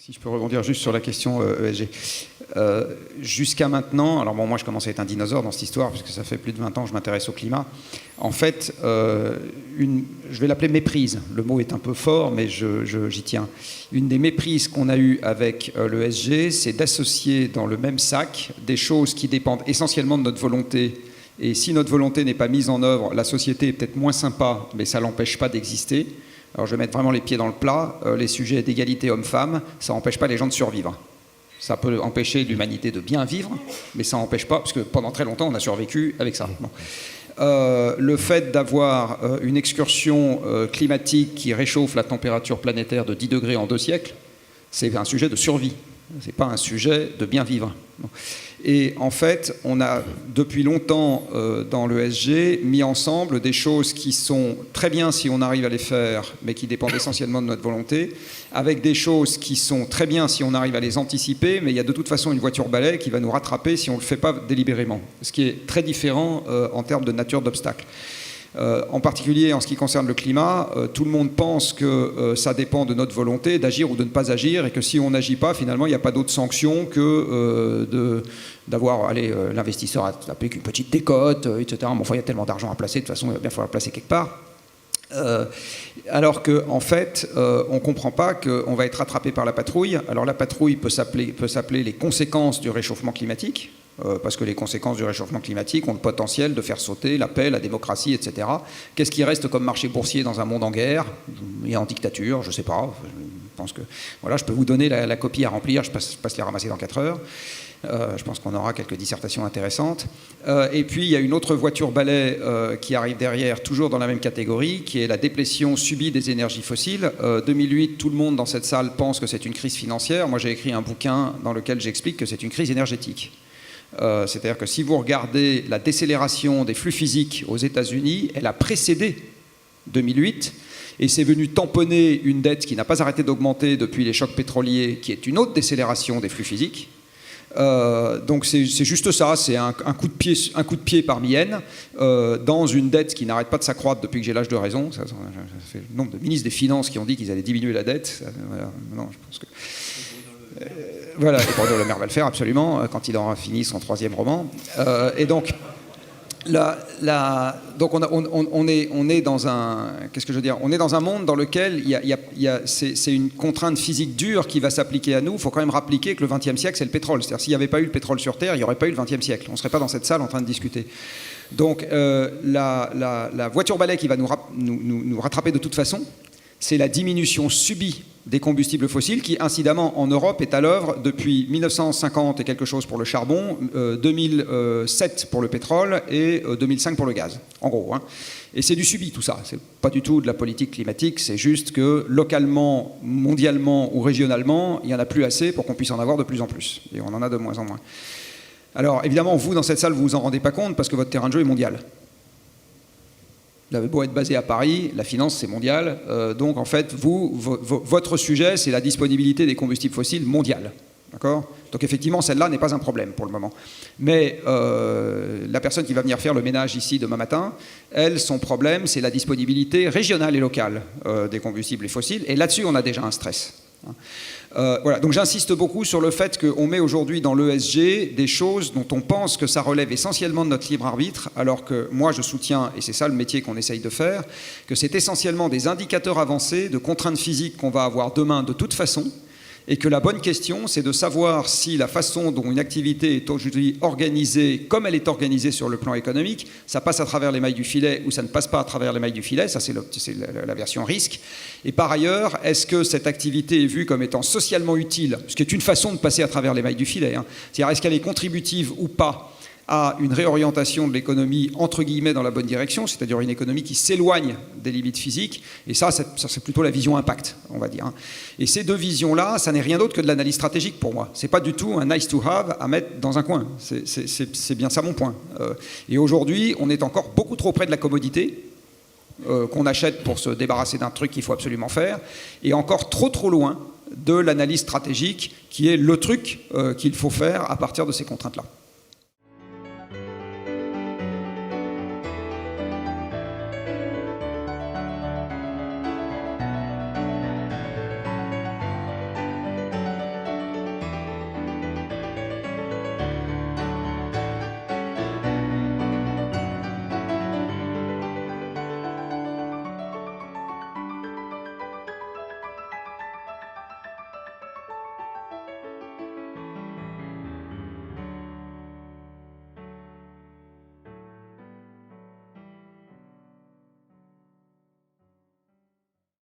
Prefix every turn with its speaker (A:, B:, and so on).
A: Si je peux rebondir juste sur la question ESG. Jusqu'à maintenant, alors bon, moi je commence à être un dinosaure dans cette histoire, puisque ça fait plus de 20 ans que je m'intéresse au climat. En fait, je vais l'appeler méprise. Le mot est un peu fort, mais j'y tiens. Une des méprises qu'on a eues avec l'ESG, c'est d'associer dans le même sac des choses qui dépendent essentiellement de notre volonté. Et si notre volonté n'est pas mise en œuvre, la société est peut-être moins sympa, mais ça ne l'empêche pas d'exister. Alors je vais mettre vraiment les pieds dans le plat. Les sujets d'égalité homme-femme, ça n'empêche pas les gens de survivre. Ça peut empêcher l'humanité de bien vivre, mais ça n'empêche pas, parce que pendant très longtemps, on a survécu avec ça. Bon. Le fait d'avoir une excursion climatique qui réchauffe la température planétaire de 10 degrés en 2 siècles, c'est un sujet de survie. Ce n'est pas un sujet de bien vivre. Bon. Et en fait, on a depuis longtemps dans l'ESG mis ensemble des choses qui sont très bien si on arrive à les faire, mais qui dépendent essentiellement de notre volonté, avec des choses qui sont très bien si on arrive à les anticiper, mais il y a de toute façon une voiture balai qui va nous rattraper si on ne le fait pas délibérément, ce qui est très différent en termes de nature d'obstacle. En particulier en ce qui concerne le climat, tout le monde pense que ça dépend de notre volonté d'agir ou de ne pas agir, et que si on n'agit pas, finalement, il n'y a pas d'autre sanction que d'avoir l'investisseur à taper qu'une petite décote, etc. Bon, enfin, il y a tellement d'argent à placer, de toute façon, il va bien falloir le placer quelque part. Alors qu'en fait, on ne comprend pas qu'on va être rattrapé par la patrouille. Alors la patrouille peut s'appeler les conséquences du réchauffement climatique, parce que les conséquences du réchauffement climatique ont le potentiel de faire sauter la paix, la démocratie, etc. Qu'est-ce qui reste comme marché boursier dans un monde en guerre et en dictature? Je ne sais pas. Je pense que voilà, je peux vous donner la copie à remplir, je passe les ramasser dans 4 heures. Je pense qu'on aura quelques dissertations intéressantes. Et puis, il y a une autre voiture balai qui arrive derrière, toujours dans la même catégorie, qui est la déplétion subie des énergies fossiles. 2008, tout le monde dans cette salle pense que c'est une crise financière. Moi, j'ai écrit un bouquin dans lequel j'explique que c'est une crise énergétique. C'est-à-dire que si vous regardez la décélération des flux physiques aux États-Unis, elle a précédé 2008. Et c'est venu tamponner une dette qui n'a pas arrêté d'augmenter depuis les chocs pétroliers, qui est une autre décélération des flux physiques. Donc c'est juste ça, c'est un coup de pied parmi N dans une dette qui n'arrête pas de s'accroître depuis que j'ai l'âge de raison. Ça fait le nombre de ministres des Finances qui ont dit qu'ils allaient diminuer la dette. Non, je pense que... voilà, et Bruno Le Maire va le faire absolument quand il aura fini son 3e roman. Et donc... donc on est dans un, qu'est-ce que je veux dire, on est dans un monde dans lequel c'est une contrainte physique dure qui va s'appliquer à nous. Il faut quand même rappeler que le XXe siècle, c'est le pétrole. C'est-à-dire s'il n'y avait pas eu le pétrole sur Terre, il n'y aurait pas eu le XXe siècle. On ne serait pas dans cette salle en train de discuter. Donc la voiture balai qui va nous rattraper de toute façon, c'est la diminution subie des combustibles fossiles qui, incidemment, en Europe, est à l'œuvre depuis 1950 et quelque chose pour le charbon, 2007 pour le pétrole et 2005 pour le gaz, en gros. Hein. Et c'est du subi, tout ça. C'est pas du tout de la politique climatique, c'est juste que localement, mondialement ou régionalement, il n'y en a plus assez pour qu'on puisse en avoir de plus en plus. Et on en a de moins en moins. Alors, évidemment, vous, dans cette salle, vous vous en rendez pas compte parce que votre terrain de jeu est mondial. Vous avez beau être basé à Paris, la finance c'est mondial, donc en fait votre sujet c'est la disponibilité des combustibles fossiles mondiale, d'accord ? Donc effectivement celle-là n'est pas un problème pour le moment. Mais la personne qui va venir faire le ménage ici demain matin, elle, son problème c'est la disponibilité régionale et locale des combustibles fossiles, et là-dessus on a déjà un stress. Voilà. Donc j'insiste beaucoup sur le fait qu'on met aujourd'hui dans l'ESG des choses dont on pense que ça relève essentiellement de notre libre arbitre, alors que moi je soutiens, et c'est ça le métier qu'on essaye de faire, que c'est essentiellement des indicateurs avancés de contraintes physiques qu'on va avoir demain de toute façon, et que la bonne question, c'est de savoir si la façon dont une activité est aujourd'hui organisée, comme elle est organisée sur le plan économique, ça passe à travers les mailles du filet ou ça ne passe pas à travers les mailles du filet, ça c'est la version risque. Et par ailleurs, est-ce que cette activité est vue comme étant socialement utile, ce qui est une façon de passer à travers les mailles du filet, hein. C'est-à-dire est-ce qu'elle est contributive ou pas à une réorientation de l'économie, entre guillemets, dans la bonne direction, c'est-à-dire une économie qui s'éloigne des limites physiques. Et ça c'est plutôt la vision impact, on va dire. Et ces deux visions-là, ça n'est rien d'autre que de l'analyse stratégique pour moi. C'est pas du tout un nice to have à mettre dans un coin. C'est bien ça mon point. Et aujourd'hui, on est encore beaucoup trop près de la commodité, qu'on achète pour se débarrasser d'un truc qu'il faut absolument faire, et encore trop loin de l'analyse stratégique, qui est le truc qu'il faut faire à partir de ces contraintes-là.